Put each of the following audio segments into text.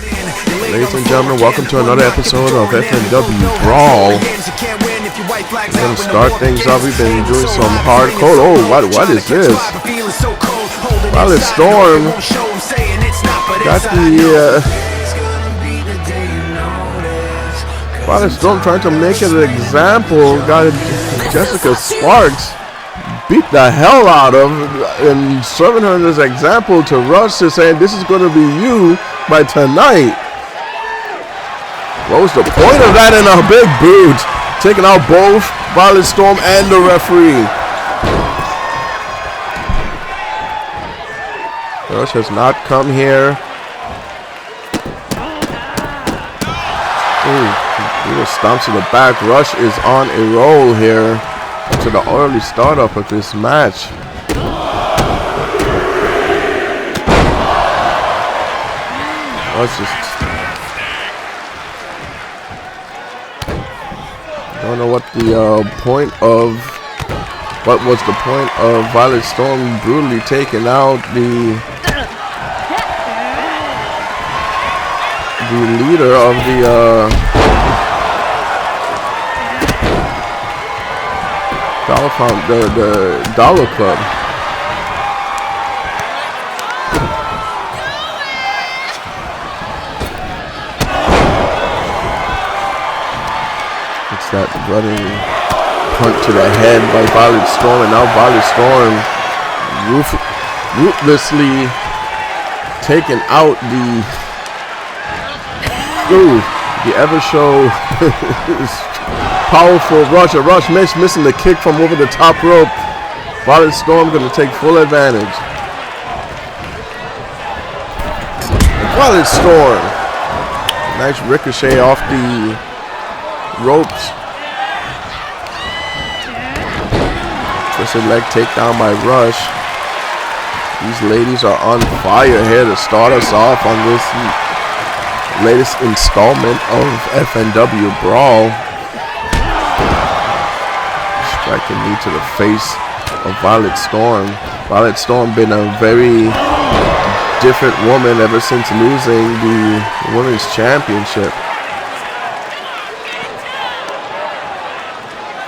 Ladies and gentlemen, welcome to another episode of FNW BRAWL. We're going to start things off. We've been doing some hardcore. Oh, what is this? Violet Storm got the Violet Storm trying to make it an example. Got Jessica Sparks beat the hell out of and serving her as an example to Rush to saying this is going to be you by tonight. What was the point of that in a big boot? Taking out both Violet Storm and the referee. Rush has not come here. Ooh, little stomps to the back. Rush is on a roll here to the early startup of this match. Rush just don't know what the what was the point of Violet Storm brutally taking out the leader of the Dollar Club. That running punt to the head by Violet Storm, and now Violet Storm ruthlessly taking out the ever so powerful Rush. Rush missing the kick from over the top rope. Violet Storm going to take full advantage. Violet Storm, nice ricochet off the ropes. Twisted leg takedown by Rush. These ladies are on fire here to start us off on this latest installment of FNW BRAWL. Striking knee to the face of Violet Storm. Violet Storm been a very different woman ever since losing the Women's Championship.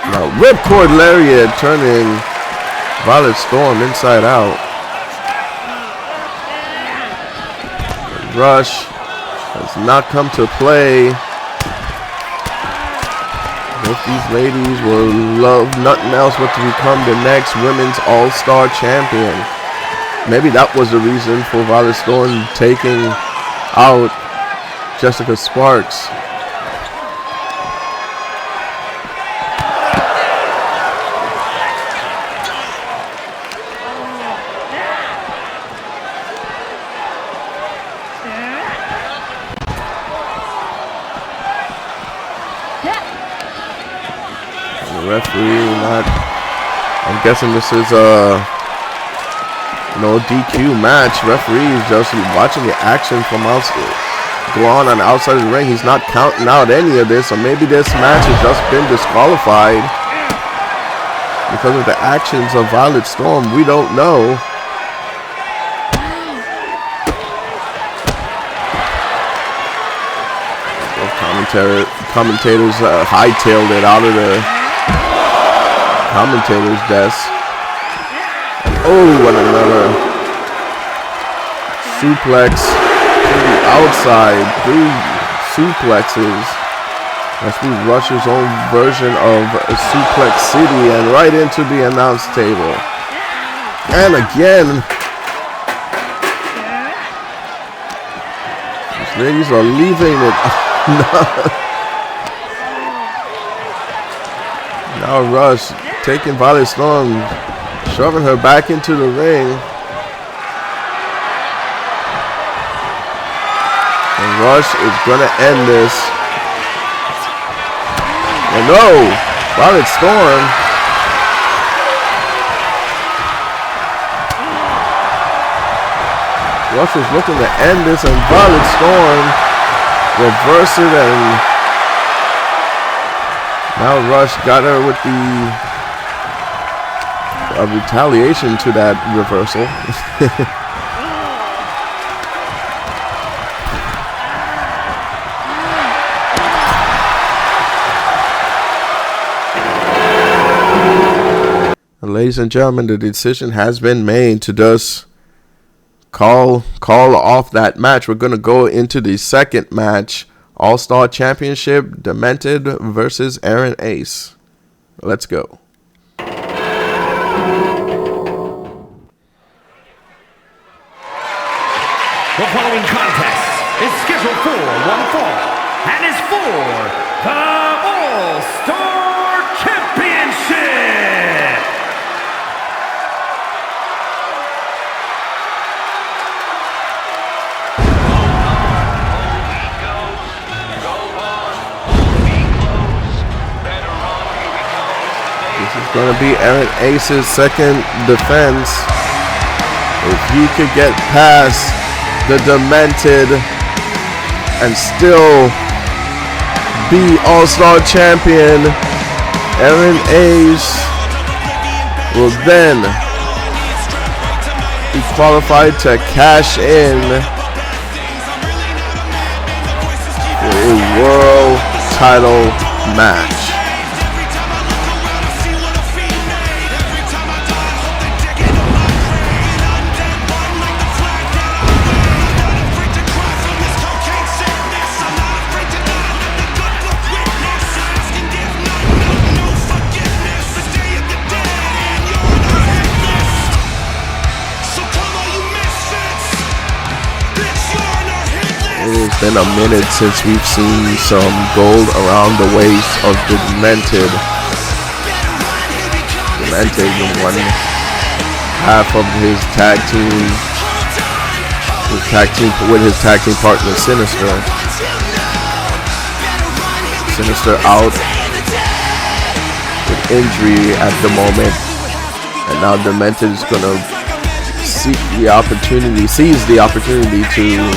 Now, Ripcord Lariat turning Violet Storm inside out. Rush has not come to play. Both these ladies will love nothing else but to become the next Women's All-Star Champion. Maybe that was the reason for Violet Storm taking out Jessica Sparks. Referee I'm guessing this is a no DQ match. Referee is just watching the action from go on the outside of the ring. He's not counting out any of this, so maybe this match has just been disqualified because of the actions of Violet Storm. We don't know. Commentators hightailed it out of the commentator's desk. Oh, and another suplex to the outside. 3 suplexes. That's Rush's own version of a Suplex City, and right into the announce table. And again, these ladies are leaving it. Now Rush taking Violet Storm, shoving her back into the ring. And Rush is going to end this. And no, Violet Storm. Rush was looking to end this, and Violet Storm reversed it, and now Rush got her with a retaliation to that reversal. Ladies and gentlemen, the decision has been made to just call off that match. We're going to go into the second match. All-Star Championship, Demented versus Aaron Ace. Let's go. The following contest is scheduled for one fall and is for the All-Star Championship. This is going to be Aaron Ace's second defense. If he could get past the Demented and still be All-Star Champion, Aaron Ace will then be qualified to cash in for a world title match. It's been a minute since we've seen some gold around the waist of the Demented. Demented, one half of his tag team with his tag team partner Sinister. Sinister out with injury at the moment, and now Demented is gonna seize the opportunity to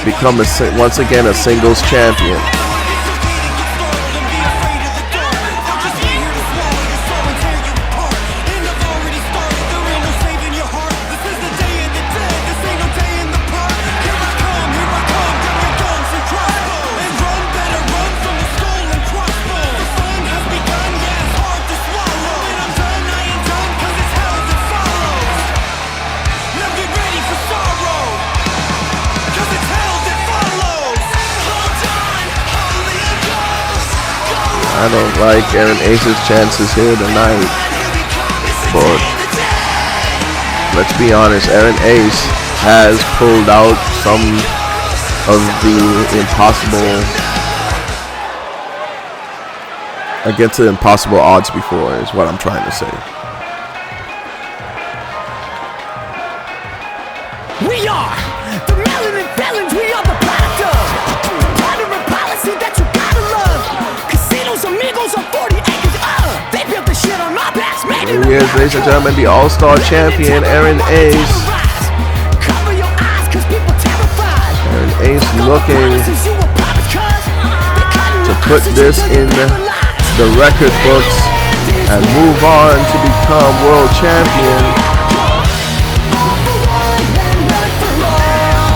become once again a singles champion. I don't like Aaron Ace's chances here tonight, but let's be honest, Aaron Ace has pulled out some of the against the impossible odds before, is what I'm trying to say. We are the melanin felons, we are the product of Modern policy that you gotta love. Casinos, amigos on 40 acres, they built the shit on my backs. Here he is, ladies and gentlemen, the All-Star Champion, Aaron Ace. Cover your eyes, cause people terrified. Aaron Ace looking to put this in the record books and move on to become world champion.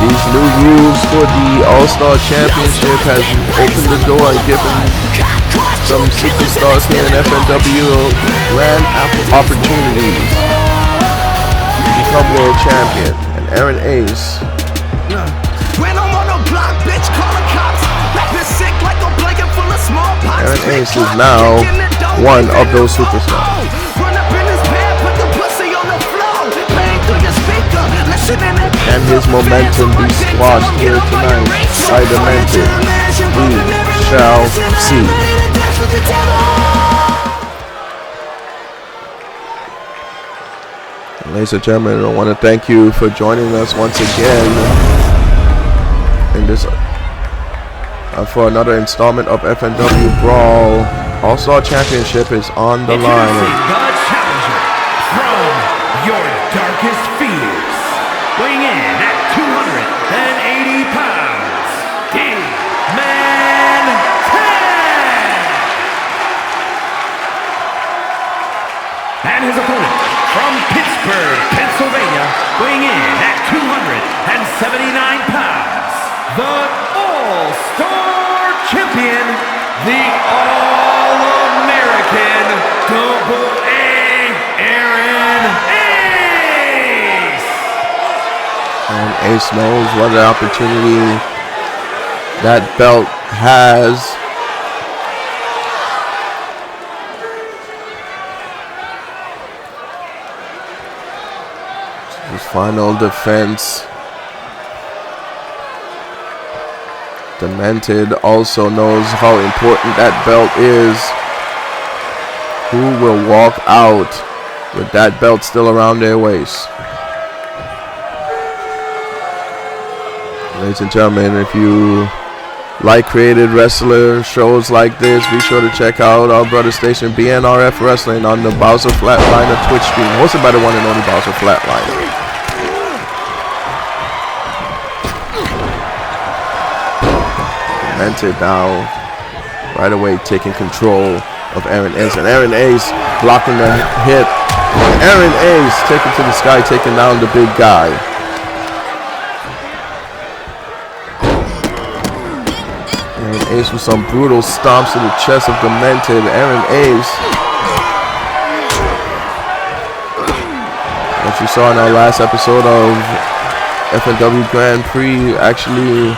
These new rules for the All-Star Championship has opened the door and given some superstars here in FNW grand opportunities to become world champion. And Aaron Ace, Aaron Ace is now one of those superstars. Can his momentum be squashed here tonight by Demented? We shall see. Ladies and gentlemen, I want to thank you for joining us once again in this for another installment of FNW Brawl. All-Star Championship is on the line. The challenger from your darkest fears, weighing in at 280 pounds, and his opponent from Pittsburgh, Pennsylvania, weighing in at 279 pounds, the All-Star Champion, the All-American Double A And Ace knows what an opportunity that belt has. His final defense. Demented also knows how important that belt is. Who will walk out with that belt still around their waist? Ladies and gentlemen, if you like created wrestler shows like this, be sure to check out our brother station BNRF Wrestling on the Bowser Flatliner Twitch stream, hosted by the one and only Bowser Flatliner. Demented now, right away taking control of Aaron Ace, and Aaron Ace blocking the hit. Aaron Ace taking to the sky, taking down the big guy. Aaron Ace with some brutal stomps to the chest of Demented. Aaron Ace, what you saw in our last episode of FNW Grand Prix, actually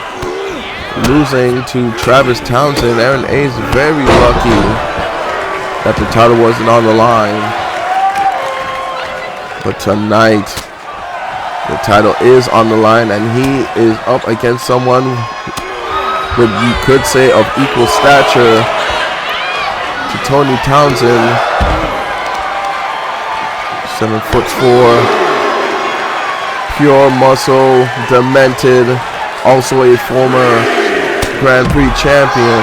losing to Travis Townsend. Aaron Ace very lucky that the title wasn't on the line. But tonight, the title is on the line, and he is up against someone with, you could say, of equal stature to Tony Townsend. 7'4", pure muscle, Demented, also a former Grand Prix champion.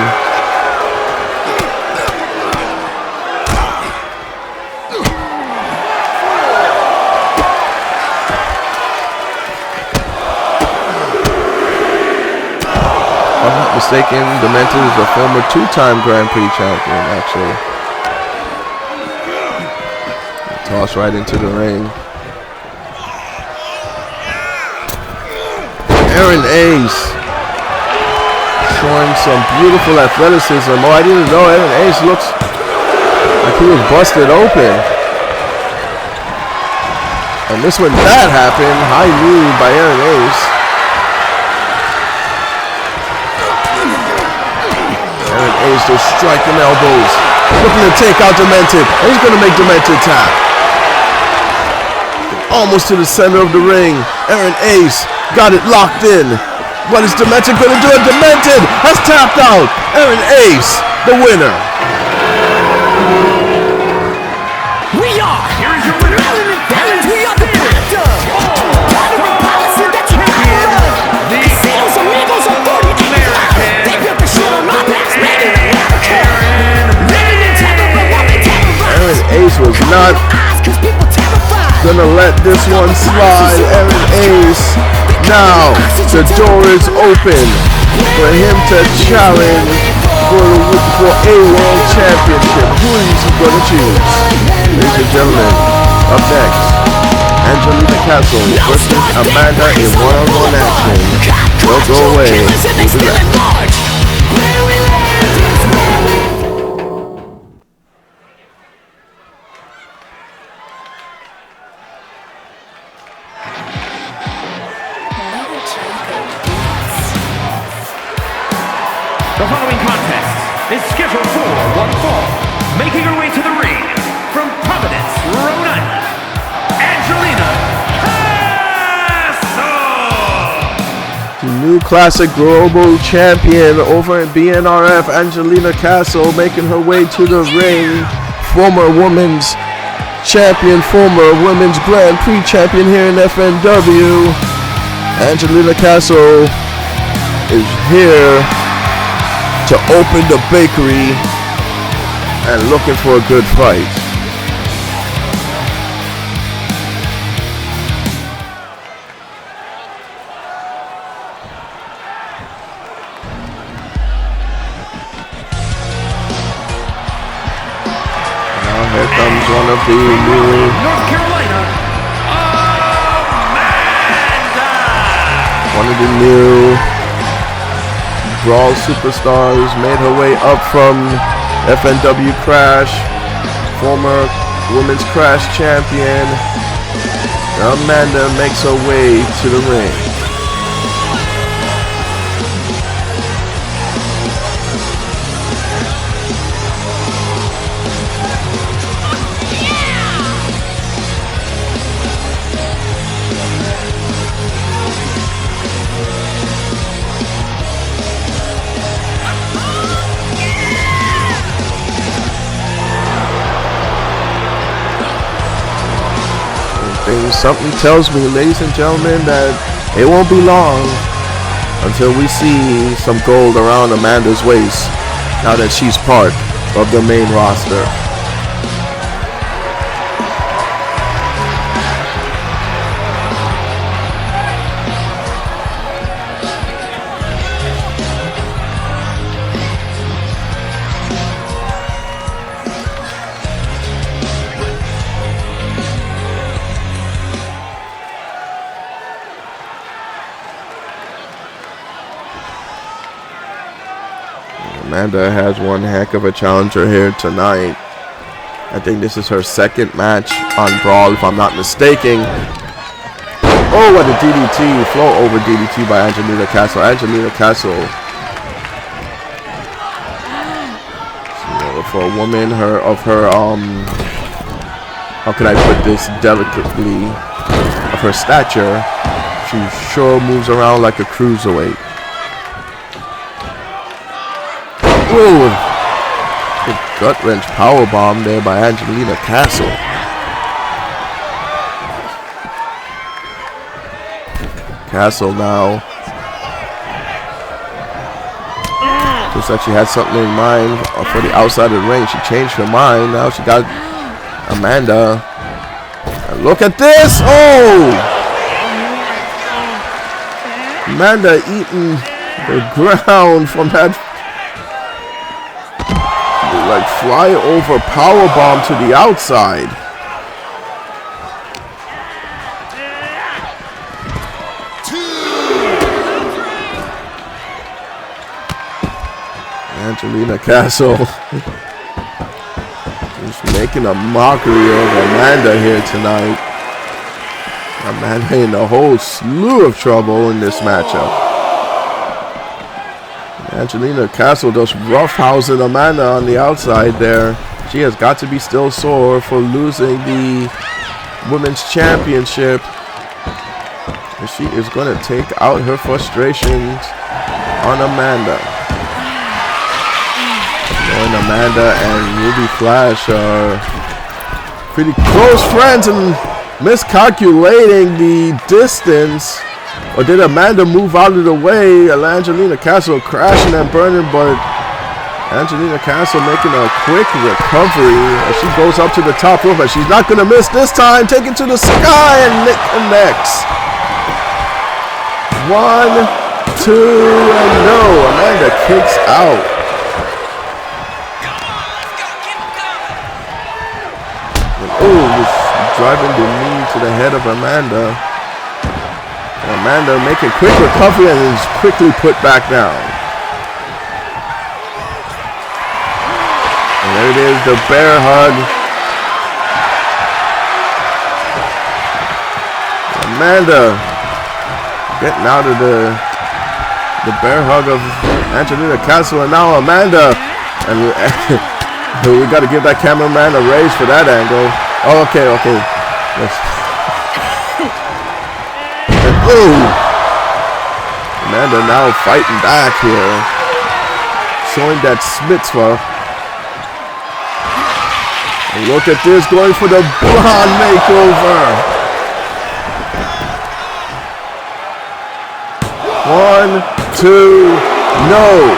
If I'm not mistaken, Demented is a former two-time Grand Prix champion, actually. Toss right into the ring. Aaron Ace showing some beautiful athleticism. Oh, I didn't know Aaron Ace looks like he was busted open. And this when that happened, high knee by Aaron Ace. Aaron Ace just striking elbows, looking to take out Demented. And he's going to make Demented tap. Almost to the center of the ring. Aaron Ace got it locked in. What is Demented going to do? Demented has tapped out. Aaron Ace, the winner. We are. Here's your winner. We are the product of Carnival policy that you gotta love. Casinos, amigos, or 40 acres of land. They built the shit on my back, made in America. Living in terror, but won't be terrorized. Aaron Ace was not gonna let this one slide. Aaron Ace, now the door is open for him to challenge for a world championship. Who is he gonna choose? Ladies and gentlemen, up next, Angelina Castle versus Amanda in one-on-one action. Don't go away. We'll be back. The following contest is scheduled for one fall. Making her way to the ring from Providence, Rhode Island, Angelina Castle. The new classic global champion over in BNRF, Angelina Castle, making her way to the ring. Former women's champion, former women's Grand Prix champion here in FNW. Angelina Castle is here to open the bakery and looking for a good fight. Now here comes one of the new North Carolina, Amanda. one of the new Brawl superstars, made her way up from FNW Crash, former Women's Crash champion, Amanda makes her way to the ring. Something tells me, ladies and gentlemen, that it won't be long until we see some gold around Amanda's waist now that she's part of the main roster. Amanda has one heck of a challenger here tonight. I think this is her second match on Brawl, if I'm not mistaken. Oh, what a DDT, flow over DDT by Angelina Castle. Angelina Castle, so for a woman of her how can I put this delicately, of her stature, she sure moves around like a cruiserweight. Ooh, good gut-wrench powerbomb there by Angelina Castle. Castle now looks like she had something in mind for the outside of the ring. She changed her mind. Now she got Amanda. And look at this! Oh! Amanda eating the ground from that like fly over powerbomb to the outside. Angelina Castle is making a mockery of Amanda here tonight. Amanda in a whole slew of trouble in this matchup. Angelina Castle just roughhousing Amanda on the outside there. She has got to be still sore for losing the Women's Championship. And she is going to take out her frustrations on Amanda. And Amanda and Ruby Flash are pretty close friends and miscalculating the distance. Or did Amanda move out of the way? Angelina Castle crashing and burning, but Angelina Castle making a quick recovery as she goes up to the top rope, but she's not going to miss this time. Take it to the sky and it connects. 1, 2, and no. Amanda kicks out. Oh, just driving the knee to the head of Amanda. Amanda making quick recovery and is quickly put back down. And there it is, the bear hug. Amanda getting out of the bear hug of Angelina Castle, and now Amanda, and we got to give that cameraman a raise for that angle. Oh, okay. Oh! Amanda now fighting back here, showing that Smitzvah. And look at this, going for the blonde makeover. 1, 2, no.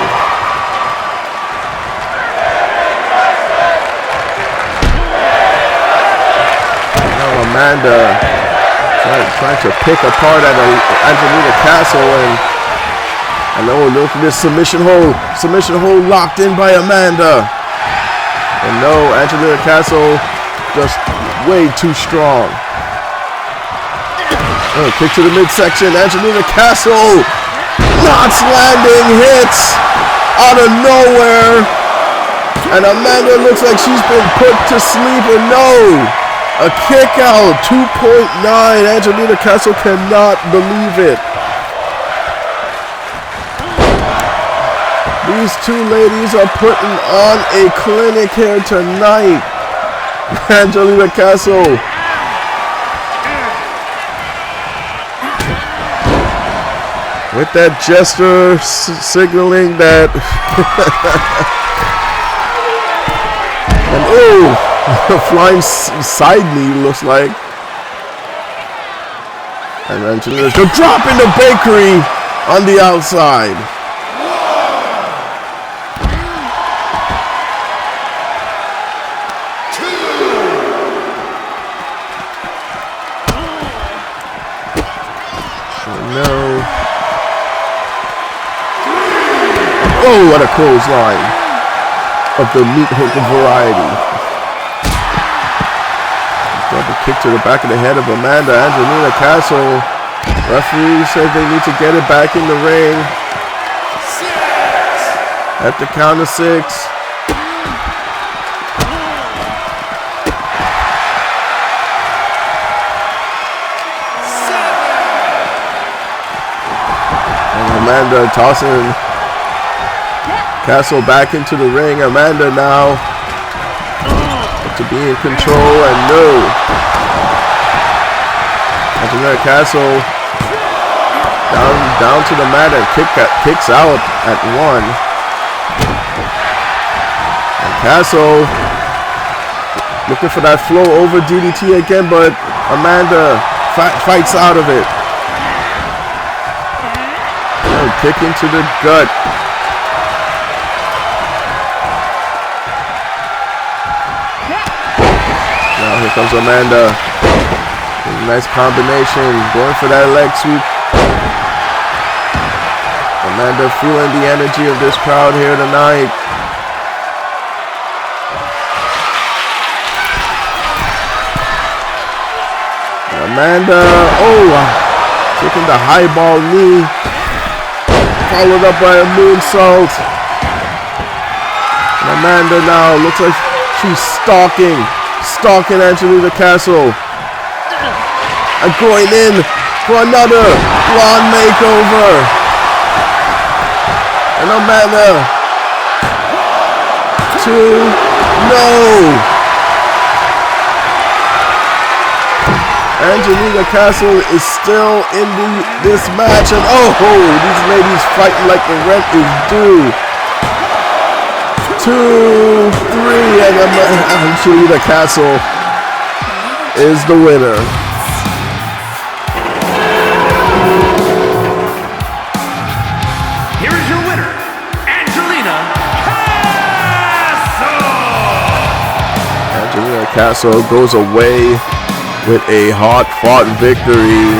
Now Amanda trying to pick apart at Angelina Castle, and oh, look at this submission hold locked in by Amanda. And no, Angelina Castle just way too strong. Oh, kick to the midsection. Angelina Castle knots landing hits out of nowhere, and Amanda looks like she's been put to sleep. And no, A kick out, 2.9. Angelina Castle cannot believe it. These two ladies are putting on a clinic here tonight. Angelina Castle. With that gesture signaling that. And oh, flying side knee looks like. And Angelina's dropping the bakery on the outside. Oh, what a clothesline of the meat hook variety. Double kick to the back of the head of Amanda. Angelina Castle. Referee said they need to get it back in the ring. At the count of 6. And Amanda tossing Castle back into the ring. Amanda now to be in control, and no. Angelina Castle down to the mat and kicks out at 1. And Castle looking for that flow over DDT again, but Amanda fights out of it. And kick into the gut. Here comes Amanda. Nice combination. Going for that leg sweep. Amanda feeling the energy of this crowd here tonight. Amanda, taking the high ball knee. Followed up by a moonsault. And Amanda now looks like she's stalking Angelina Castle. And going in for another blonde makeover. And Amanda. 2. No. Angelina Castle is still in this match. And these ladies fighting like the rent is due. 2, 3, and Angelina Castle is the winner. Here is your winner, Angelina Castle. Angelina Castle goes away with a hard-fought victory.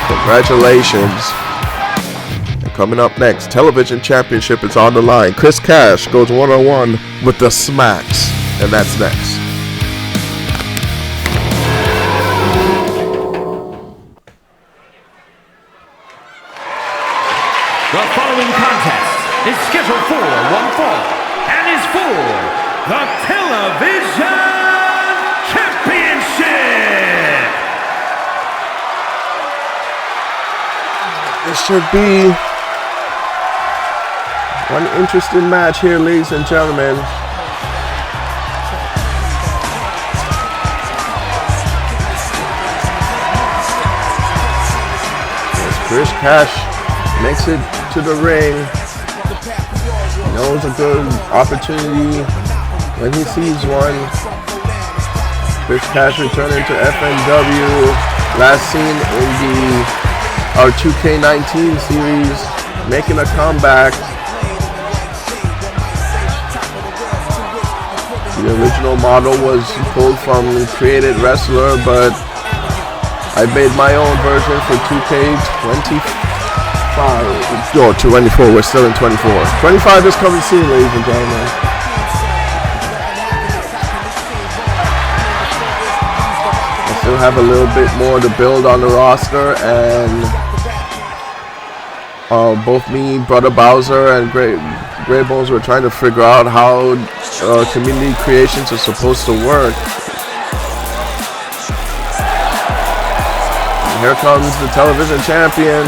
Congratulations. Coming up next, Television Championship is on the line. Chris Cash goes one-on-one with the Smacks, and that's next. The following contest is scheduled for one fall and is for the Television Championship. This should be one interesting match here, ladies and gentlemen. As Chris Cash makes it to the ring, he knows a good opportunity when he sees one. Chris Cash returning to FNW, last seen in our 2K19 series, making a comeback. The original model was pulled from Created Wrestler, but I made my own version for 2K25. Or 24, we're still in 24. 25 is coming soon, ladies and gentlemen. I still have a little bit more to build on the roster, and both me, Brother Bowser, and Grey Bones were trying to figure out how community creations are supposed to work. And here comes the television champion,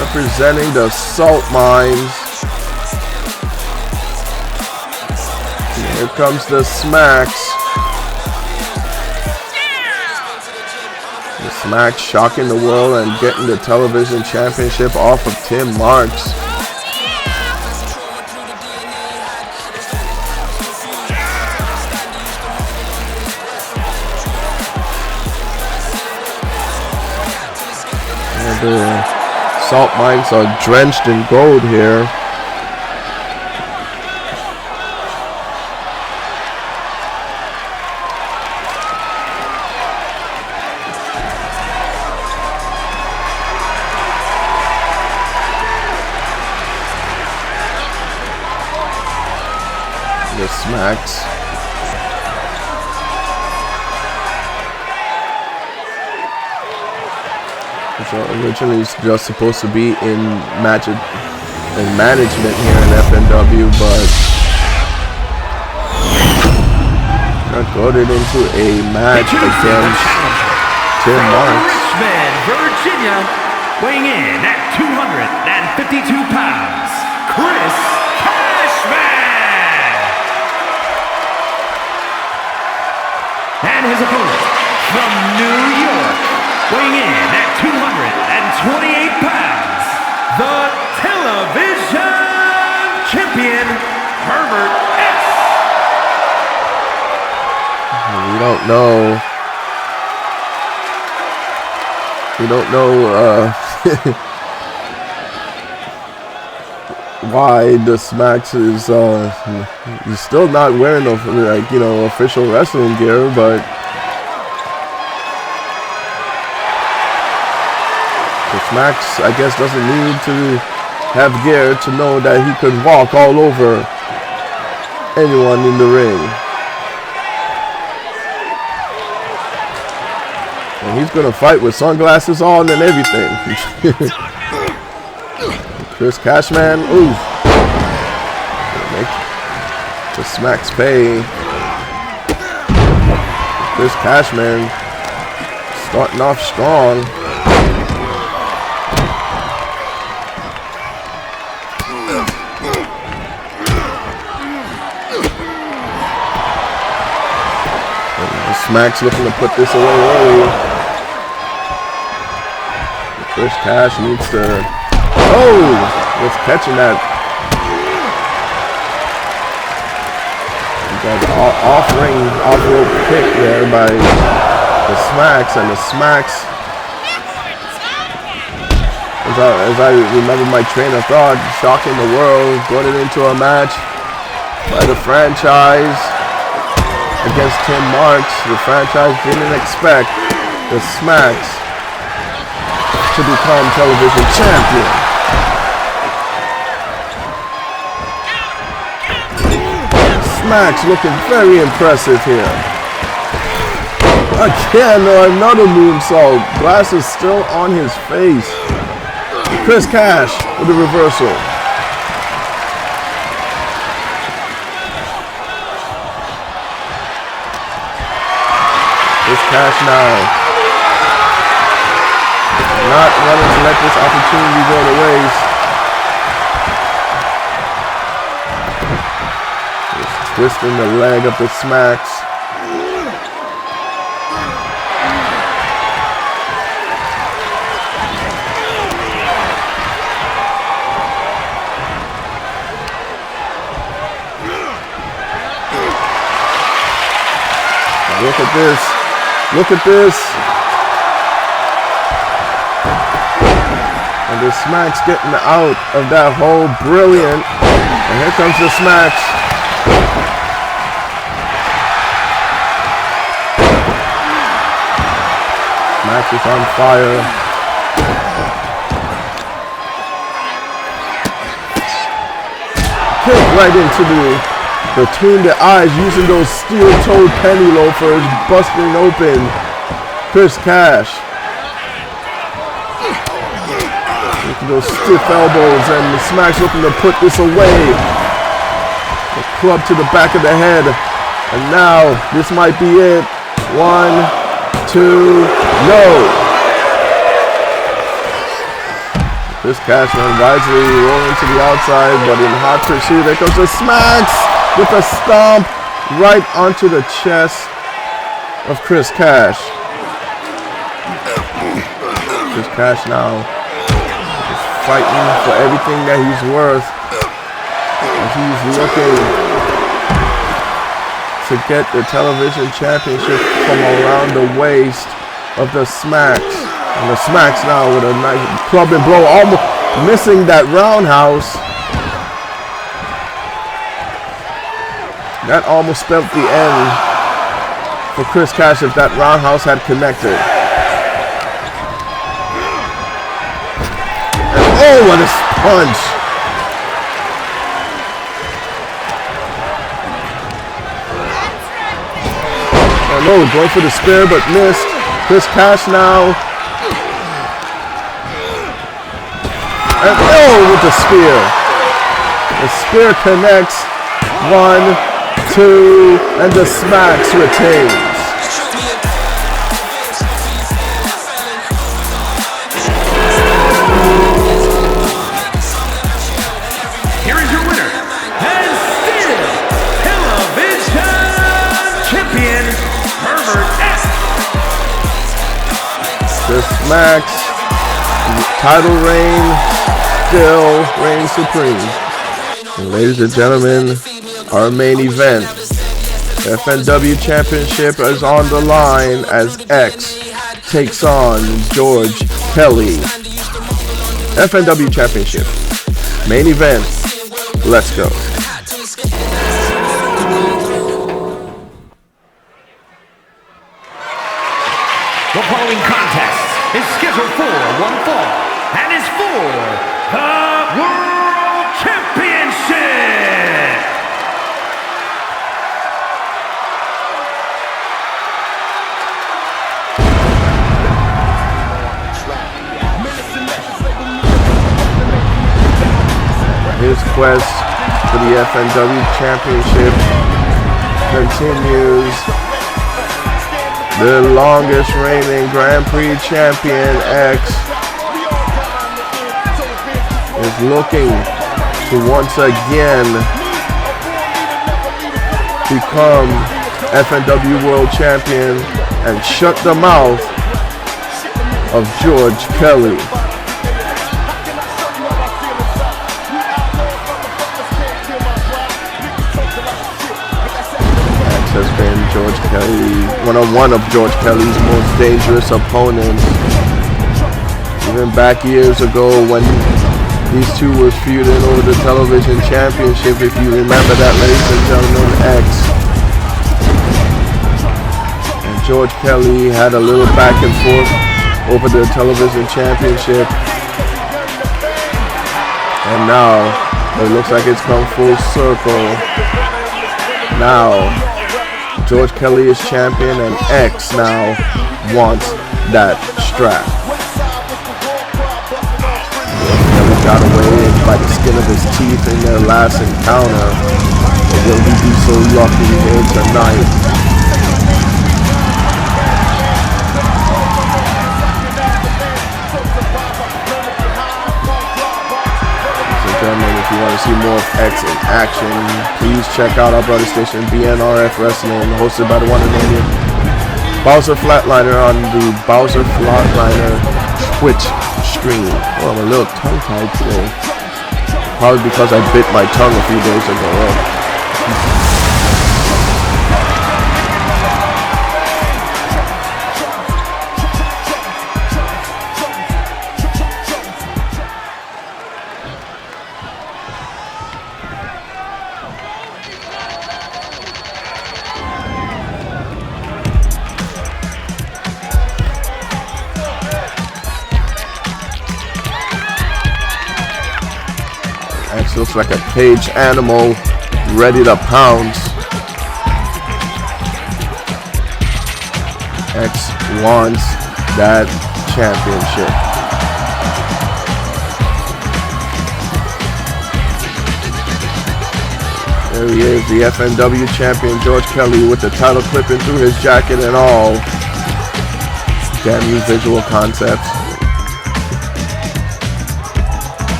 representing the salt mines. And here comes the Smacks. The Smacks shocking the world and getting the television championship off of Tim Marks. And the salt mines are drenched in gold here. The Smacks. Which are originally just supposed to be in management here in FNW, but got goaded into a match against Tim Marks. Richmond, Virginia, weighing in at 252 pounds, Chris Cashman. And his opponent from New York, weighing in at 228 pounds, the television champion, Herbert S. We don't know. Why the Smacks is he's still not wearing official wrestling gear, but the Smacks, I guess, doesn't need to have gear to know that he could walk all over anyone in the ring. And he's gonna fight with sunglasses on and everything. Chris Cashman, ooh. Make the Smacks pay. Chris Cashman starting off strong. And the Smacks looking to put this away early. Chris Cash needs to. Oh, was catching that. Got off-rope kick there by the Smacks, and the Smacks, as I remember my train of thought, shocking the world, going into a match by the franchise against Tim Marks. The franchise didn't expect the Smacks to become television champion. Smacks looking very impressive here. Again, another moonsault. Glass is still on his face. Chris Cash with a reversal. Chris Cash now. Not wanting to let this opportunity go to waste. Twisting the leg of the Smacks. Look at this. Look at this. And the Smacks getting out of that hole. Brilliant. And here comes the Smacks. Smacks is on fire. Kick right into between the eyes, using those steel-toed penny loafers, busting open Chris Cash. Those stiff elbows, and the Smack's looking to put this away. A club to the back of the head. And now, this might be it. 1, 2, no. Chris Cashman wisely rolling to the outside, but in hot pursuit, there comes the Smacks with a stomp right onto the chest of Chris Cash. Chris Cash now is fighting for everything that he's worth. And he's looking to get the television championship from around the waist of the Smacks. And the Smacks now with a nice club and blow, almost missing that roundhouse. That almost spelled the end for Chris Cash if that roundhouse had connected. And oh, what a punch! Oh no, going for the spear but missed. Chris Cash now. And oh, with the spear. The spear connects. 1, 2, and the Smacks retains. Here is your winner, and still television champion, Herbert S. The Smacks title reign still reigns supreme. And ladies and gentlemen, our main event, FNW Championship, is on the line as X takes on George Kelly. FNW Championship, main event, let's go. The following contest is scheduled for one fall and is for the World Championship. His quest for the FNW Championship continues. The longest reigning Grand Prix champion, X, is looking to once again become FNW World Champion and shut the mouth of George Kelly. Has been George Kelly, one of George Kelly's most dangerous opponents. Even back years ago when these two were feuding over the television championship, if you remember that, ladies and gentlemen, X and George Kelly had a little back and forth over the television championship. And now it looks like it's come full circle. Now George Kelly is champion and X now wants that strap. Kelly got away by the skin of his teeth in their last encounter. But will he be so lucky here tonight? If you want to see more of X in action, please check out our brother station BNRF Wrestling, hosted by the one and only Bowser Flatliner on the Bowser Flatliner Twitch stream. Oh, I'm a little tongue-tied today. Probably because I bit my tongue a few days ago. X looks like a caged animal ready to pounce. X wants that championship. There he is, the FNW champion, George Kelly, with the title clipping through his jacket and all. Damn you, Visual Concepts.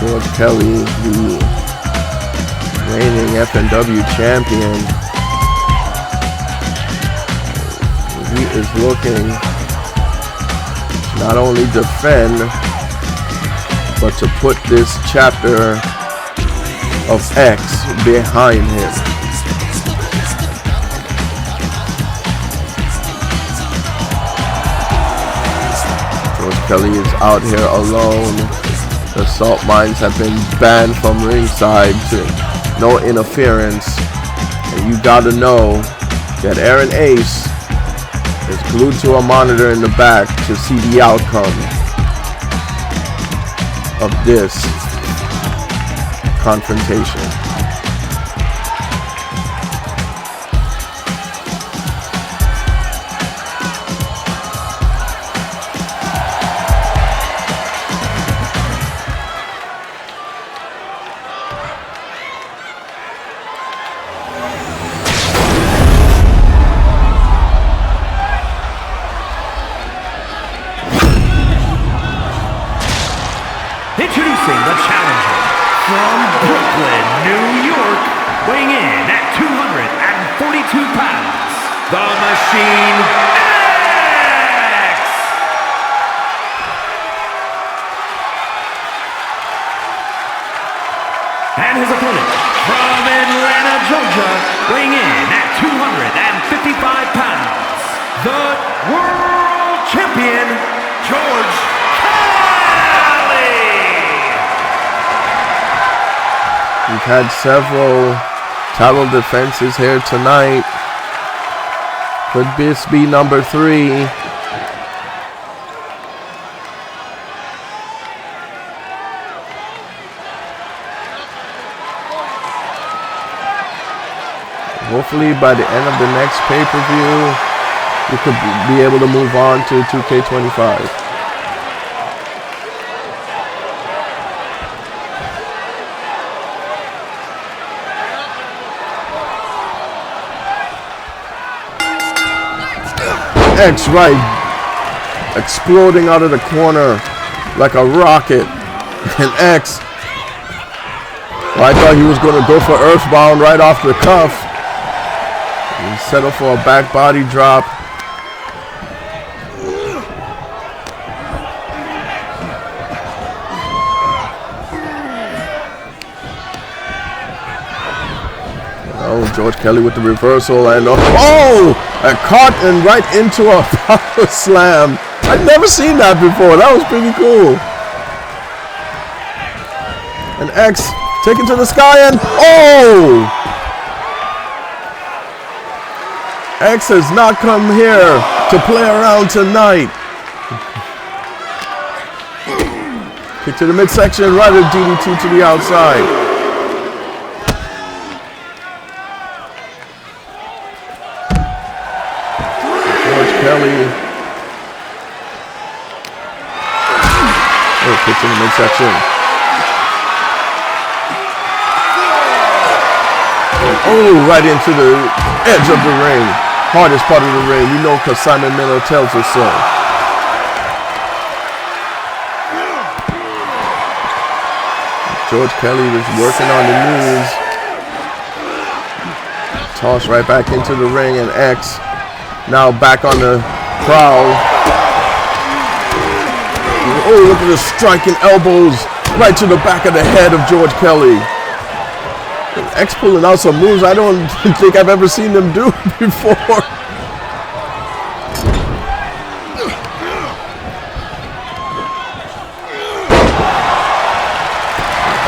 George Kelly, the reigning FNW champion. He is looking to not only defend, but to put this chapter of X behind him. George Kelly is out here alone. The salt mines have been banned from ringside to no interference. And you gotta know that Aaron Ace is glued to a monitor in the back to see the outcome of this confrontation. Introducing the challenger from Brooklyn, New York, weighing in at 242 pounds, the Machine X! And his opponent from Atlanta, Georgia, weighing in at 255 pounds, the World Champion, George Kelly! We've had several title defenses here tonight. Could this be number 3? Hopefully by the end of the next pay-per-view, we could be able to move on to 2K25. X right, exploding out of the corner like a rocket. And X, well, I thought he was going to go for Earthbound right off the cuff. He settled for a back body drop. Oh, George Kelly with the reversal and oh! A caught and right into a power slam. I've never seen that before. That was pretty cool. And X taken to the sky and oh! X has not come here to play around tonight. Kick to the midsection, right of DDT to the outside. Kelly. Oh, kick to the midsection. Oh, right into the edge of the ring. Hardest part of the ring. We know because Simon Miller tells us so. George Kelly was working on the knees. Toss right back into the ring, and X now back on the prowl. Oh, look at the striking elbows right to the back of the head of George Kelly. X pulling out some moves I don't think I've ever seen them do before.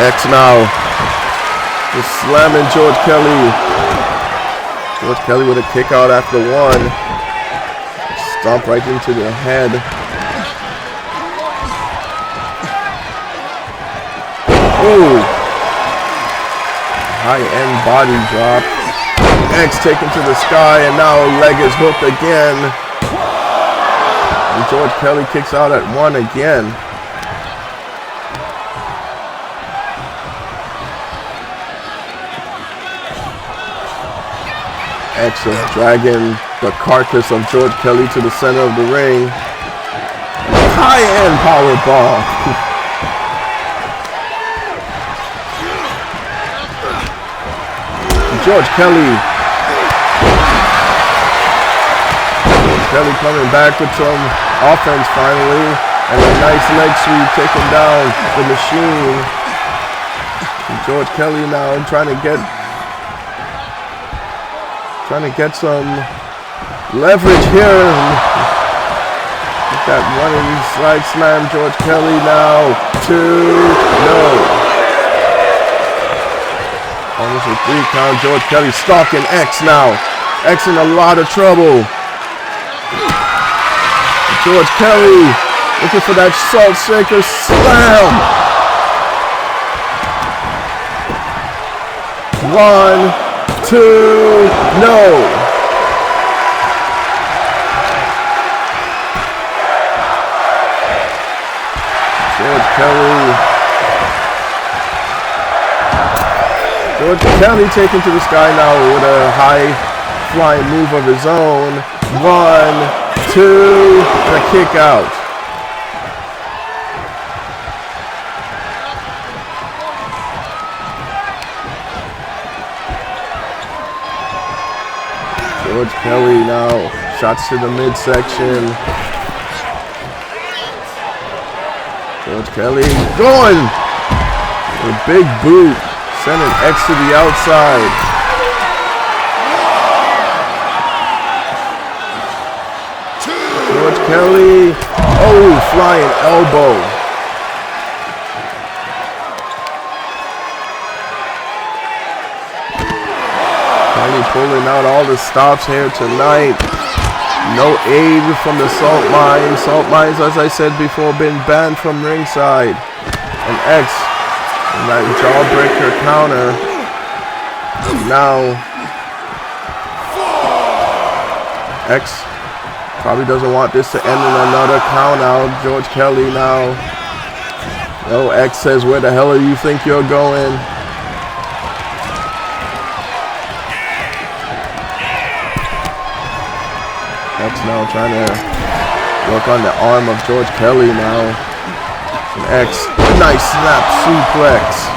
X now just slamming George Kelly. George Kelly with a kick out after one. Stomp right into the head. Oh! high-end body drop. X taken to the sky, and now leg is hooked again. And George Kelly kicks out at 1 again. X is dragging the carcass of George Kelly to the center of the ring. High-end power bomb. George Kelly coming back with some offense finally, and a nice leg sweep taking down the machine. And George Kelly now trying to get some leverage here. With that running slide slam, George Kelly now 2-0. Almost a 3 count. George Kelly stalking X now. X in a lot of trouble. George Kelly looking for that salt shaker slam. 1, 2, no. George Kelly taken to the sky now with a high flying move of his own. 1, 2, and a kick out. George Kelly now shots to the midsection. George Kelly going. A big boot, sending X to the outside. George Kelly, oh, flying elbow. Pulling out all the stops here tonight. No aid from the Salt Mines. Salt Mines, as I said before, been banned from ringside. And X, and that jawbreaker counter. Now, X probably doesn't want this to end in another count out. George Kelly now. No, X says, where the hell do you think you're going? X now trying to work on the arm of George Kelly now. And X, nice snap suplex.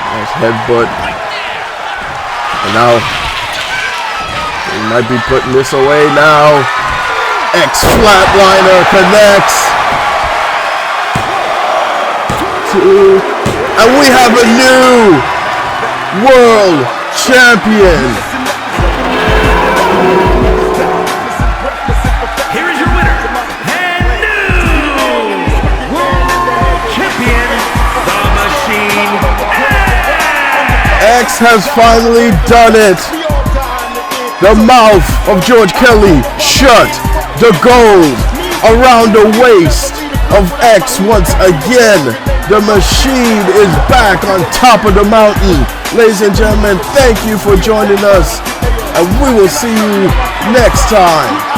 Nice headbutt. And now, he might be putting this away now. X flatliner connects. 2, and we have a new world champion. Here is your winner, and new world champion, the Machine. X has finally done it. The mouth of George Kelly shut. The gold around the waist of X once again. The Machine is back on top of the mountain. Ladies and gentlemen, thank you for joining us, and we will see you next time.